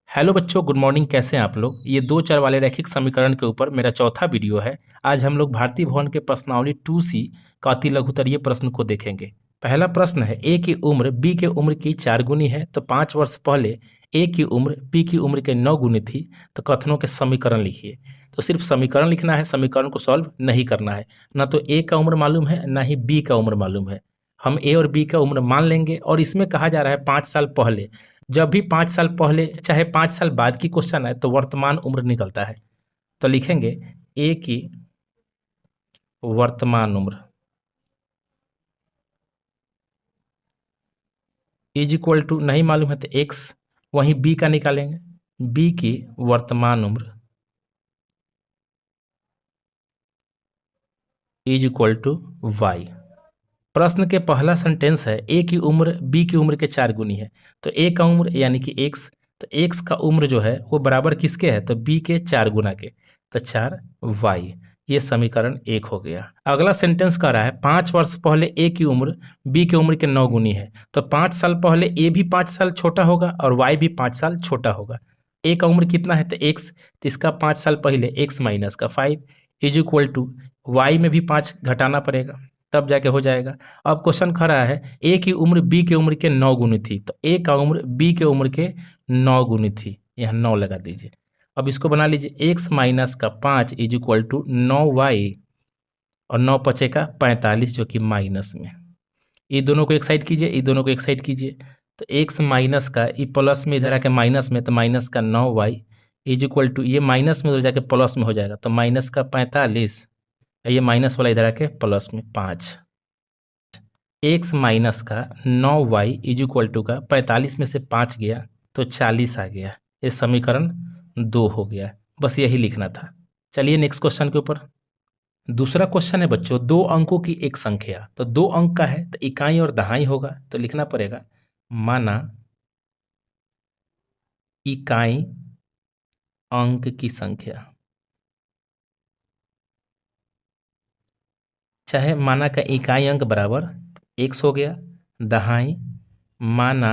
Hello बच्चों, good morning. कैसे हैं आप लोग। ये दो चर वाले रैखिक समीकरण के ऊपर मेरा चौथा वीडियो है। आज हम लोग भारतीय भवन के प्रश्नावली 2C का अति लघुत्तरीय प्रश्न को देखेंगे। पहला प्रश्न है, ए की उम्र बी के उम्र की 4 गुनी है तो 5 वर्ष पहले ए की उम्र बी की उम्र के 9 गुनी थी, तो कथनों के समीकरण लिखिए। तो सिर्फ समीकरण लिखना है, समीकरण को सॉल्व नहीं करना है। ना तो ए का उम्र मालूम है, ना ही बी का उम्र मालूम है। हम ए और बी का उम्र मान लेंगे और इसमें कहा जा रहा है 5 साल पहले। जब भी 5 साल पहले चाहे 5 साल बाद की क्वेश्चन है तो वर्तमान उम्र निकलता है। तो लिखेंगे ए की वर्तमान उम्र इज इक्वल टू, नहीं मालूम है तो एक्स, वहीं बी का निकालेंगे। बी की वर्तमान उम्र इज इक्वल टू वाई। प्रश्न के पहला सेंटेंस है, ए की उम्र बी की उम्र के 4 गुनी है। तो ए का उम्र यानी कि एक्स, तो एक्स का उम्र जो है वो बराबर किसके है, तो बी के 4 गुना के, तो 4 वाई। ये समीकरण 1 हो गया। अगला सेंटेंस कह रहा है 5 वर्ष पहले ए की उम्र बी की उम्र के 9 गुनी है। तो 5 साल पहले ए भी 5 साल छोटा होगा और वाई भी 5 साल छोटा होगा। ए का उम्र कितना है, तो एक्स, तो इसका 5 साल पहले एक्स माइनस का 5 इज इक्वल टू वाई में भी 5 घटाना पड़ेगा, तब जाके हो जाएगा। अब क्वेश्चन खड़ा है, ए की उम्र बी की उम्र के 9 गुनी थी, तो ए का उम्र बी के उम्र के 9 गुनी थी, यहाँ 9 लगा दीजिए। अब इसको बना लीजिए, एक्स माइनस का 5 इज इक्वल टू 9 वाई, और 9 पचे का 45 जो कि माइनस में। ये दोनों को एक साइड कीजिए, ये दोनों को एक साइड कीजिए। तो एक्स माइनस का ये प्लस में इधर आके माइनस में, तो माइनस का 9 वाई इज इक्वल टू, ये माइनस में उधर जाके प्लस में हो जाएगा, तो माइनस का 45, ये माइनस वाला इधर आके प्लस में 5। एक्स माइनस का 9 वाई इज इक्वल टू का 45 में से 5 गया तो 40 आ गया। ये समीकरण 2 हो गया। बस यही लिखना था। चलिए नेक्स्ट क्वेश्चन के ऊपर। दूसरा क्वेश्चन है बच्चों, 2 अंकों की एक संख्या, तो 2 अंक का है तो इकाई और दहाई होगा, तो लिखना पड़ेगा माना इकाई अंक की संख्या, चाहे माना का इकाई अंक बराबर x हो गया, दहाई माना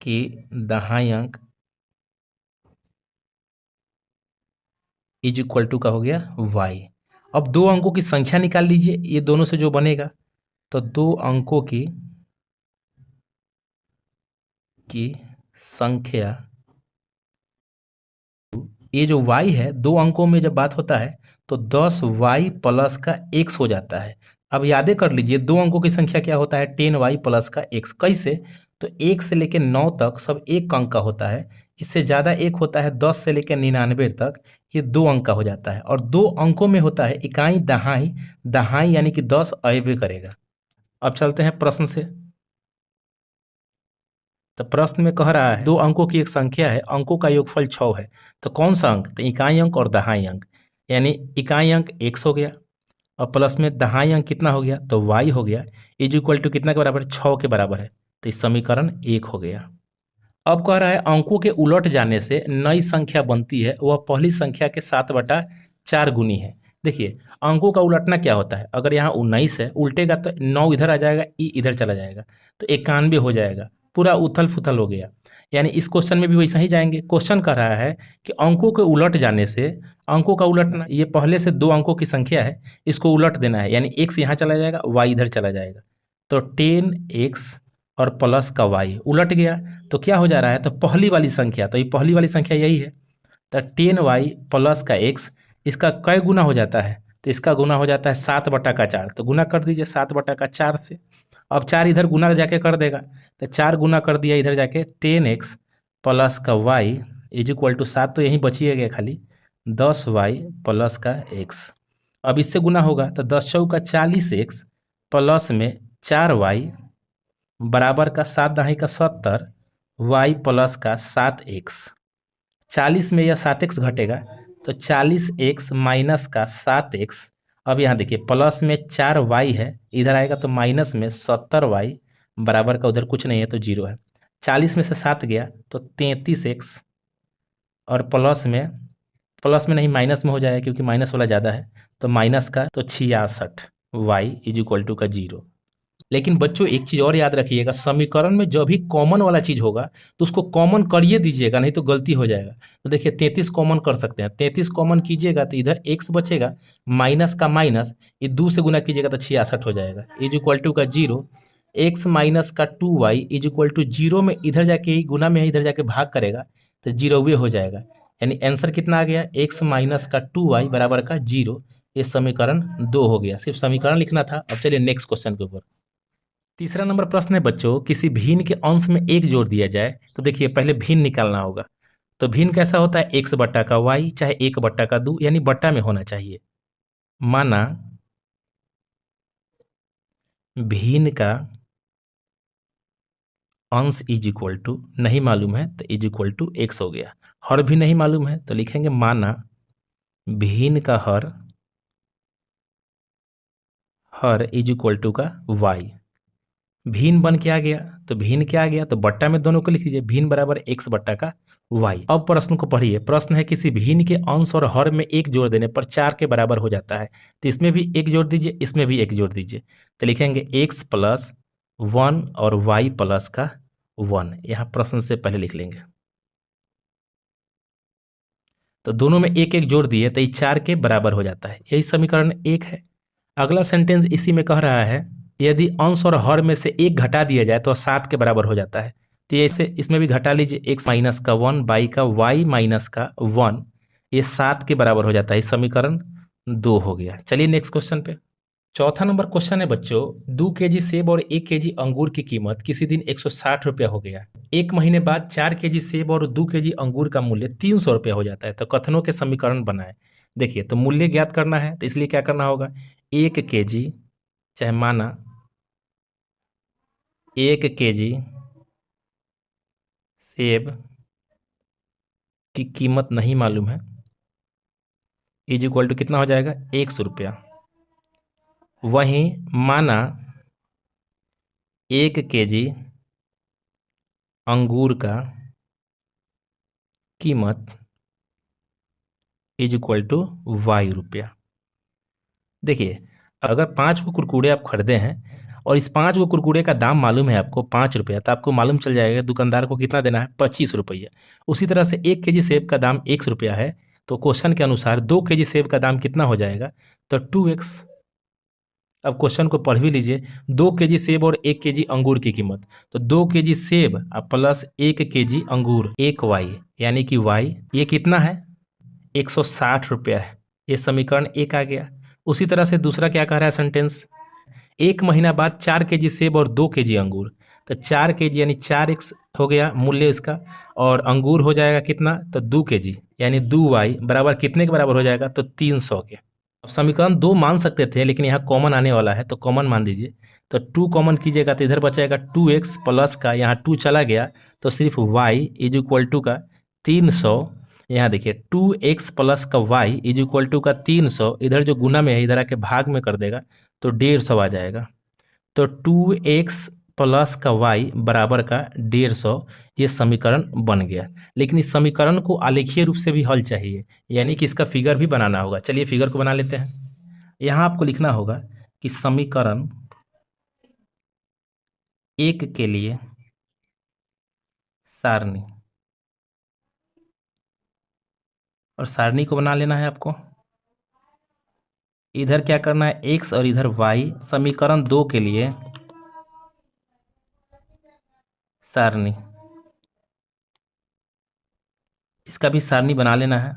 कि दहाई अंक इज इक्वल टू का हो गया y। अब 2 अंकों की संख्या निकाल लीजिए, ये दोनों से जो बनेगा, तो 2 अंकों की संख्या, ये जो y है 2 अंकों में जब बात होता है तो 10y प्लस का x हो जाता है। अब यादें कर लीजिए, 2 अंकों की संख्या क्या होता है, 10y प्लस का x। कैसे, तो 1 से लेकर 9 तक सब 1 अंक का होता है, इससे ज़्यादा एक होता है 10 से लेकर 99 तक, ये 2 अंक का हो जाता है। और 2 अंकों में होता है इकाई दहाई, दहाई यानी कि 10 अयबे करेगा। अब चलते हैं प्रश्न से। तो प्रश्न में कह रहा है 2 अंकों की एक संख्या है, अंकों का योगफल 6 है, तो कौन सा अंक, तो इकाई अंक और दहाई अंक। यानी इकाई अंक x हो गया और प्लस में दहाई अंक कितना हो गया, तो y हो गया, इज इक्वल टू कितना के बराबर है, 6 के बराबर है, तो इस समीकरण 1 हो गया। अब कह रहा है अंकों के उलट जाने से नई संख्या बनती है, वह पहली संख्या के 7/4 गुनी है। देखिए अंकों का उलटना क्या होता है, अगर यहाँ 19 है, उल्टेगा तो 9 इधर आ जाएगा, ई इधर चला जाएगा, तो 91 हो जाएगा, पूरा उथल फुथल हो गया। यानी इस क्वेश्चन में भी वैसा ही जाएंगे। क्वेश्चन कह रहा है कि अंकों के उलट जाने से, अंकों का उलटना, ये पहले से 2 अंकों की संख्या है, इसको उलट देना है, यानी x यहाँ चला जाएगा, y इधर चला जाएगा, तो 10x और प्लस का y उलट गया, तो क्या हो जा रहा है, तो पहली वाली संख्या, तो ये पहली वाली संख्या यही है, तो 10y प्लस का x, इसका कै गुना हो जाता है, तो इसका गुना हो जाता है 7/4, तो गुना कर दीजिए 7/4 से। अब 4 इधर गुना जाके कर देगा, तो 4 गुना कर दिया इधर जाके, 10x प्लस का y इज इक्वल टू 7 तो यहीं बचिए गया खाली, 10y प्लस का x। अब इससे गुना होगा तो 10 चौका 40x प्लस में 4y बराबर का 7 दहाई का 70, y प्लस का 7x। 40 में यह 7x घटेगा, तो 40x माइनस का 7x। अब यहाँ देखिए प्लस में 4y है, इधर आएगा तो माइनस में 70y बराबर का, उधर कुछ नहीं है तो 0 है। 40 में से 7 गया तो 33x, और प्लस में नहीं माइनस में हो जाएगा क्योंकि माइनस वाला ज़्यादा है, तो माइनस का तो 66y इज इक्वल टू का 0। लेकिन बच्चों एक चीज और याद रखिएगा, समीकरण में जो भी कॉमन वाला चीज होगा तो उसको कॉमन करिए दीजिएगा, नहीं तो गलती हो जाएगा। तो देखिए 33 कॉमन कर सकते हैं, 33 कॉमन कीजिएगा तो इधर x बचेगा, माइनस का माइनस, ये 2 से गुना कीजिएगा तो 66 हो जाएगा, इज इक्वल टू का 0, x माइनस का 2y इज इक्वल टू 0 में इधर जाके ही गुना में इधर जाके भाग करेगा तो 0 हो जाएगा। यानी आंसर कितना आ गया, x माइनस का 2y बराबर का 0। ये समीकरण 2 हो गया, सिर्फ समीकरण लिखना था। अब चलिए नेक्स्ट क्वेश्चन के ऊपर। तीसरा नंबर प्रश्न है बच्चों, किसी भिन्न के अंश में एक जोड़ दिया जाए तो देखिए पहले भिन्न निकालना होगा। तो भिन्न कैसा होता है, x बट्टा का y चाहे 1 बट्टा का 2, यानी बट्टा में होना चाहिए। माना भिन्न का अंश इज इक्वल टू, नहीं मालूम है तो इज इक्वल टू x हो गया। हर भी नहीं मालूम है तो लिखेंगे माना भिन्न का हर इज इक्वल टू का y। भिन्न बन के आ गया, तो भिन्न क्या आ गया, तो बट्टा में दोनों को लिख दीजिए, भिन्न बराबर x बट्टा का y। अब प्रश्न को पढ़िए, प्रश्न है किसी भिन्न के अंश और हर में एक जोड़ देने पर 4 के बराबर हो जाता है। तो इसमें भी एक जोड़ दीजिए, इसमें भी एक जोड़ दीजिए, तो लिखेंगे x प्लस 1 और y प्लस का 1। यहाँ प्रश्न से पहले लिख लेंगे, तो दोनों में एक एक जोड़ दिए तो ये 4 के बराबर हो जाता है, यही समीकरण 1 है। अगला सेंटेंस इसी में कह रहा है यदि अंश और हर में से एक घटा दिया जाए तो 7 के बराबर हो जाता है। तो ये इसे इसमें भी घटा लीजिए, x माइनस का 1 बाई का y माइनस का 1, ये 7 के बराबर हो जाता है। समीकरण 2 हो गया। चलिए नेक्स्ट क्वेश्चन पे। चौथा नंबर क्वेश्चन है बच्चों, 2 केजी सेब और 1 केजी अंगूर की कीमत किसी दिन 160 रुपया हो गया। एक महीने बाद 4 केजी सेब और 2 केजी अंगूर का मूल्य 300 रुपया हो जाता है। तो कथनों के समीकरण बनाए। देखिए तो मूल्य ज्ञात करना है, तो इसलिए क्या करना होगा, 1 केजी चाहे माना 1 केजी सेब की कीमत नहीं मालूम है, इज इक्वल टू कितना हो जाएगा, 100 रुपया। वहीं माना 1 केजी अंगूर का कीमत इज इक्वल टू y रुपया। देखिए अगर 5 को कुरकुरे आप खरीदे हैं और इस 5 को कुरकुरे का दाम मालूम है आपको 5 रुपया, तो आपको मालूम चल जाएगा दुकानदार को कितना देना है, 25 रुपया। उसी तरह से 1 केजी सेब का दाम 100 रुपया है, तो क्वेश्चन के अनुसार 2 केजी सेब का दाम कितना हो जाएगा, तो 2x। अब क्वेश्चन को पढ़ भी लीजिए, 2 केजी सेब और 1 केजी अंगूर की कीमत, तो 2 केजी सेब प्लस 1 केजी अंगूर 1y, यानी कि y ये कितना है, 160 रुपया है। ये समीकरण 1 आ गया। उसी तरह से दूसरा क्या कह रहा है सेंटेंस, 1 महीना बाद 4 केजी सेब और 2 केजी अंगूर, तो 4 केजी यानी 4x हो गया मूल्य इसका, और अंगूर हो जाएगा कितना, तो 2 केजी यानी 2y बराबर कितने के बराबर हो जाएगा, तो 300 के। अब समीकरण 2 मान सकते थे, लेकिन यहाँ कॉमन आने वाला है तो कॉमन मान दीजिए, तो 2 कॉमन कीजिएगा तो इधर बचेगा 2x प्लस का, यहाँ 2 चला गया तो सिर्फ y इज इक्वल टू का 300। यहाँ देखिए 2x प्लस का y इज इक्वल टू का 300, इधर जो गुना में है इधर आके भाग में कर देगा तो 150 आ जाएगा। तो 2x प्लस का y बराबर का 150, ये समीकरण बन गया। लेकिन इस समीकरण को आलेखीय रूप से भी हल चाहिए, यानी कि इसका फिगर भी बनाना होगा। चलिए फिगर को बना लेते हैं। यहाँ आपको लिखना होगा कि समीकरण 1 के लिए सारणी, और सारणी को बना लेना है आपको। इधर क्या करना है, x और इधर y। समीकरण 2 के लिए सारणी, इसका भी सारणी बना लेना है।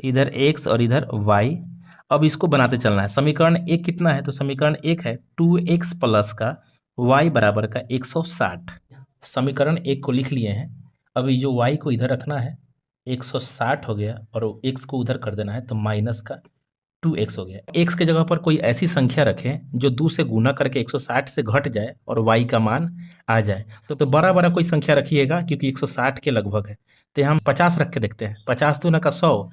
इधर x और इधर y। अब इसको बनाते चलना है। समीकरण 1 कितना है, तो समीकरण 1 है 2x प्लस का y बराबर का 160। समीकरण 1 को लिख लिए हैं। अब ये जो y को इधर रखना है, 160 हो गया, और x को उधर कर देना है तो माइनस का 2x हो गया। x के जगह पर कोई ऐसी संख्या रखें जो 2 से गुना करके 160 से घट जाए और y का मान आ जाए। तो बड़ा बड़ा कोई संख्या रखिएगा, क्योंकि 160 के लगभग है। तो हम 50 रख के देखते हैं, 50 दूना का 100,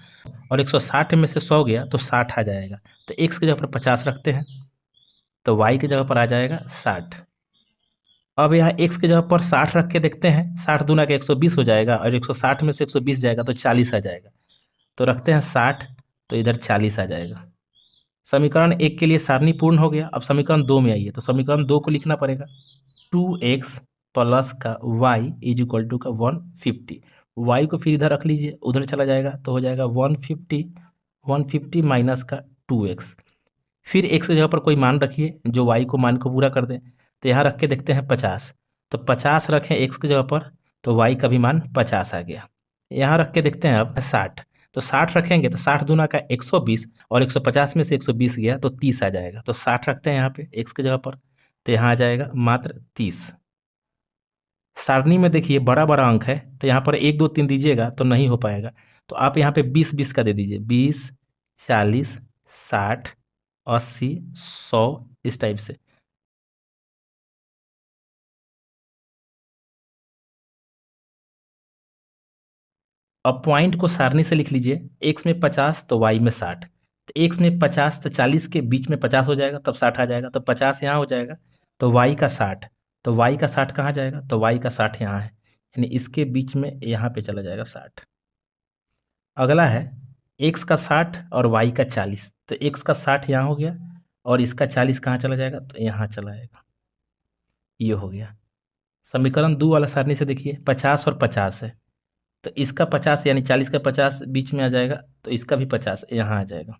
और 160 में से 100 गया तो 60 आ जाएगा। तो x की जगह पर 50 रखते हैं, तो y की जगह पर आ जाएगा 60। अब यहाँ x की जगह पर 60 रख के देखते हैं, 60 दूना का 120 हो जाएगा, और 160 में से 120 जाएगा तो 40 आ जाएगा। तो रखते हैं 60, तो इधर 40 आ जाएगा। समीकरण 1 के लिए सारणी पूर्ण हो गया। अब समीकरण 2 में आइए, तो समीकरण 2 को लिखना पड़ेगा। 2x प्लस का y इज इक्वल टू का 150। y को फिर इधर रख लीजिए, उधर चला जाएगा तो हो जाएगा 150 माइनस का 2x। फिर x की जगह पर कोई मान रखिए जो y को मान को पूरा कर दे। तो यहाँ रख के देखते हैं 50, तो 50 रखें x की जगह पर, तो y का भी मान 50 आ गया। यहाँ रख के देखते हैं अब 60, तो 60 रखेंगे तो 60 दूना का 120, और 150 में से 120 गया तो 30 आ जाएगा। तो 60 रखते हैं यहाँ पे x की जगह पर, तो यहाँ आ जाएगा मात्र 30। सारणी में देखिए बड़ा बड़ा अंक है, तो यहाँ पर 1 2 3 दीजिएगा तो नहीं हो पाएगा, तो आप यहाँ पे 20 20 का दे दीजिए, 20 40 60 80 100 इस टाइप से। अब पॉइंट को सारणी से लिख लीजिए, x में 50 तो y में 60, तो x में 50 तो 40 के बीच में 50 हो जाएगा, तब 60 आ जाएगा, तो 50 यहाँ हो जाएगा, तो y का 60, तो y का 60 कहाँ जाएगा, तो y का 60 यहाँ है, यानी इसके बीच में यहाँ पे चला जाएगा 60। अगला है x का 60 और y का 40, तो x का 60 यहाँ हो गया और इसका 40 कहाँ चला जाएगा, तो यहाँ चला जाएगा। ये हो गया। समीकरण 2 वाला सारणी से देखिए 50 और 50 है, तो इसका 50 यानी 40 का 50 बीच में आ जाएगा, तो इसका भी 50 यहाँ आ जाएगा।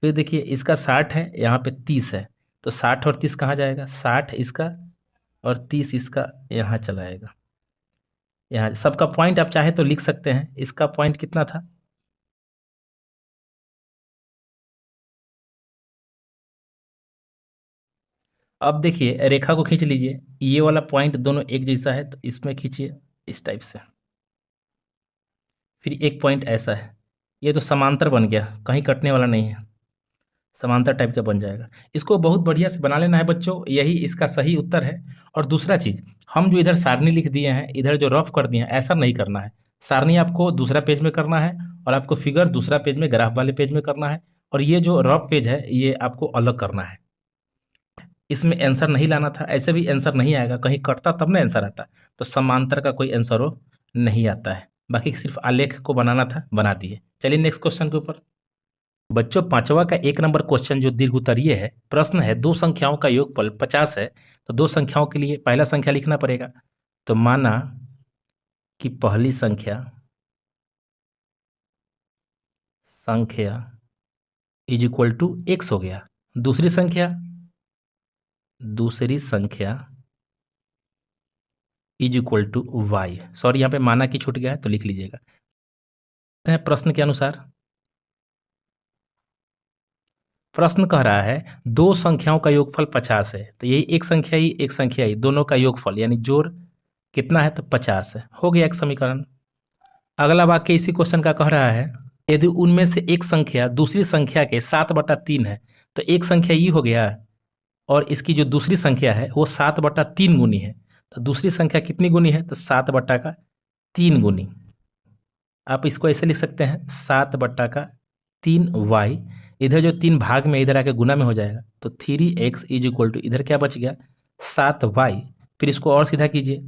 फिर देखिए इसका 60 है, यहाँ पे 30 है, तो 60 और 30 कहाँ जाएगा, 60 इसका और 30 इसका यहाँ चला आएगा। यहाँ सबका पॉइंट आप चाहे तो लिख सकते हैं। इसका पॉइंट कितना था, अब देखिए रेखा को खींच लीजिए, ये वाला पॉइंट दोनों एक जैसा है, तो इसमें खींचिए इस टाइप से। फिर एक पॉइंट ऐसा है, ये तो समांतर बन गया, कहीं कटने वाला नहीं है, समांतर टाइप का बन जाएगा। इसको बहुत बढ़िया से बना लेना है बच्चों, यही इसका सही उत्तर है। और दूसरा चीज़, हम जो इधर सारणी लिख दिए हैं, इधर जो रफ कर दिए हैं, ऐसा नहीं करना है। सारणी आपको दूसरा पेज में करना है, और आपको फिगर दूसरा पेज में, ग्राफ वाले पेज में करना है, और ये जो रफ पेज है ये आपको अलग करना है। इसमें आंसर नहीं लाना था, ऐसे भी आंसर नहीं आएगा, कहीं कटता तब ना आंसर आता। तो समांतर का कोई आंसर हो नहीं आता है, बाकी सिर्फ आलेख को बनाना था, बना दिए। चलिए नेक्स्ट क्वेश्चन के ऊपर। बच्चों 5वां का 1 नंबर क्वेश्चन जो दीर्घ उत्तरीय है, प्रश्न है दो संख्याओं का योगफल 50 है, तो दो संख्याओं के लिए पहला संख्या लिखना पड़ेगा। तो माना कि पहली संख्या इज इक्वल टू x हो गया, दूसरी संख्या is equal to y। Sorry यहाँ पे माना कि छूट गया है, तो लिख लीजिएगा। प्रश्न के अनुसार प्रश्न कह रहा है दो संख्याओं का योगफल 50 है, तो यही एक संख्या ही दोनों का योगफल यानी जोड़ कितना है, तो 50 है। हो गया एक समीकरण। अगला वाक्य इसी क्वेश्चन का कह रहा है यदि उनमें से एक संख्या दूसरी संख्या के 7/3 है, तो एक संख्या ये हो गया, और इसकी जो दूसरी संख्या है वो 7/3 गुनी है। तो दूसरी संख्या कितनी गुनी है, तो 7/3 गुनी। आप इसको ऐसे लिख सकते हैं 7/3y, इधर जो 3 भाग में इधर आके गुना में हो जाएगा, तो 3x इज इक्वल टू इधर क्या बच गया 7y। फिर इसको और सीधा कीजिए,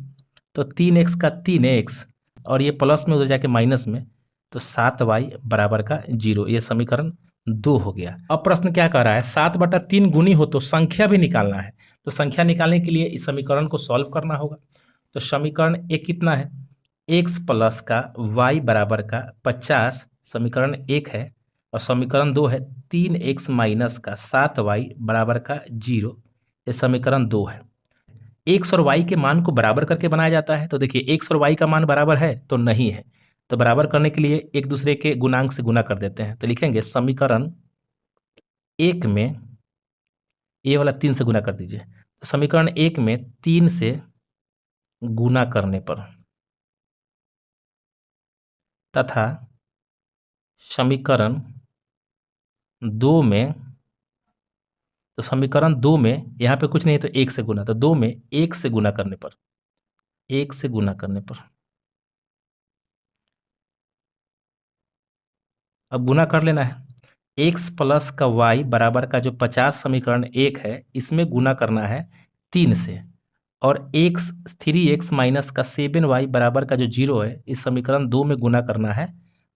तो 3x का 3x, और ये प्लस में उधर जाके माइनस में, तो 7y बराबर का 0। ये समीकरण 2 हो गया। अब प्रश्न क्या कह रहा है, 7/3 गुनी हो तो संख्या भी निकालना है। तो संख्या निकालने के लिए इस समीकरण को सॉल्व करना होगा। तो समीकरण एक कितना है, x प्लस का y बराबर का 50 समीकरण 1 है, और समीकरण 2 है 3x माइनस का 7y बराबर का 0। ये समीकरण 2 है। x और y के मान को बराबर करके बनाया जाता है। तो देखिए x और y का मान बराबर है तो नहीं है, तो बराबर करने के लिए एक दूसरे के गुणांक से गुना कर देते हैं। तो लिखेंगे समीकरण 1 में, ये वाला 3 से गुना कर दीजिए, तो समीकरण 1 में 3 से गुना करने पर, तथा समीकरण 2 में, तो समीकरण 2 में यहाँ पे कुछ नहीं है तो 1 से गुना, तो 2 में 1 से गुना करने पर, 1 से गुना करने पर, अब गुना कर लेना है। x प्लस का y बराबर का जो 50 समीकरण 1 है, इसमें गुना करना है 3 से, और 3x माइनस का 7y बराबर का जो 0 है, इस समीकरण 2 में गुना करना है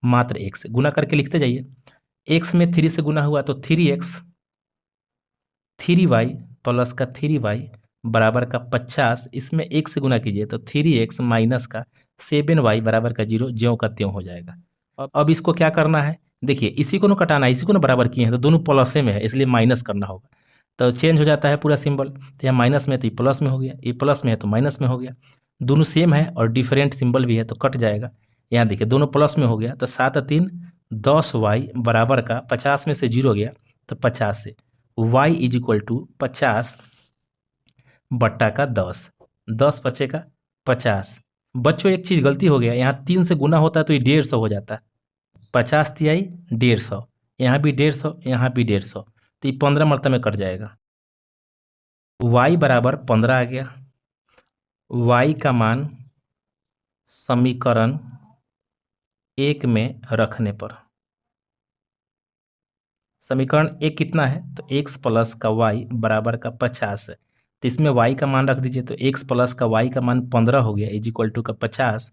मात्र 1 से। गुना करके लिखते जाइए, x में 3 से गुना हुआ तो 3x, 3y प्लस का 3y बराबर का 50, इसमें 1 से गुना कीजिए तो 3x माइनस का 7y बराबर का 0, ज्यों का त्यों हो जाएगा। अब इसको क्या करना है, देखिए इसी को ना कटाना है, इसी को ना बराबर किए हैं तो दोनों प्लस में है, इसलिए माइनस करना होगा, तो चेंज हो जाता है पूरा सिंबल। तो यहाँ माइनस में है तो ये प्लस में हो गया, ये प्लस में है तो माइनस में हो गया, दोनों सेम है और डिफरेंट सिंबल भी है तो कट जाएगा। यहाँ देखिए दोनों प्लस में हो गया तो 7 और 3 10y बराबर का 50 में से 0 गया तो 50 से y इज इक्वल टू 50 बट्टा का 10, 10 बचे का 50। बच्चों एक चीज़ गलती हो गया, यहाँ 3 से गुना होता है तो ये 150 हो जाता है, 50 तिहाई 150, यहाँ भी 150, यहाँ भी 150, तो ये 15 मरतबे में कट जाएगा। y बराबर 15 आ गया, y का मान समीकरण 1 में रखने पर, समीकरण 1 कितना है तो x प्लस का y बराबर का 50 है, तो इसमें y का मान रख दीजिए तो x प्लस का y का मान 15 हो गया इज इक्वल टू का 50,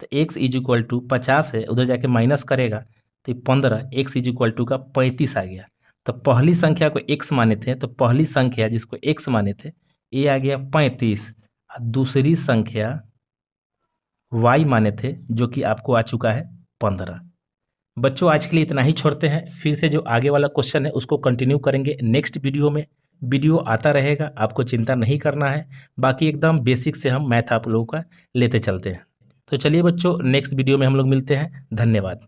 तो x इज इक्वल टू 50 है, उधर जाके माइनस करेगा तो 15, x इज इक्वल टू का 35 आ गया। तो पहली संख्या को x माने थे, तो पहली संख्या जिसको x माने थे ये आ गया 35, और दूसरी संख्या y माने थे जो कि आपको आ चुका है 15। बच्चों आज के लिए इतना ही छोड़ते हैं, फिर से जो आगे वाला क्वेश्चन है उसको कंटिन्यू करेंगे नेक्स्ट वीडियो में। वीडियो आता रहेगा, आपको चिंता नहीं करना है, बाकी एकदम बेसिक से हम मैथ आप लोगों का लेते चलते हैं। तो चलिए बच्चों, नेक्स्ट वीडियो में हम लोग मिलते हैं। धन्यवाद।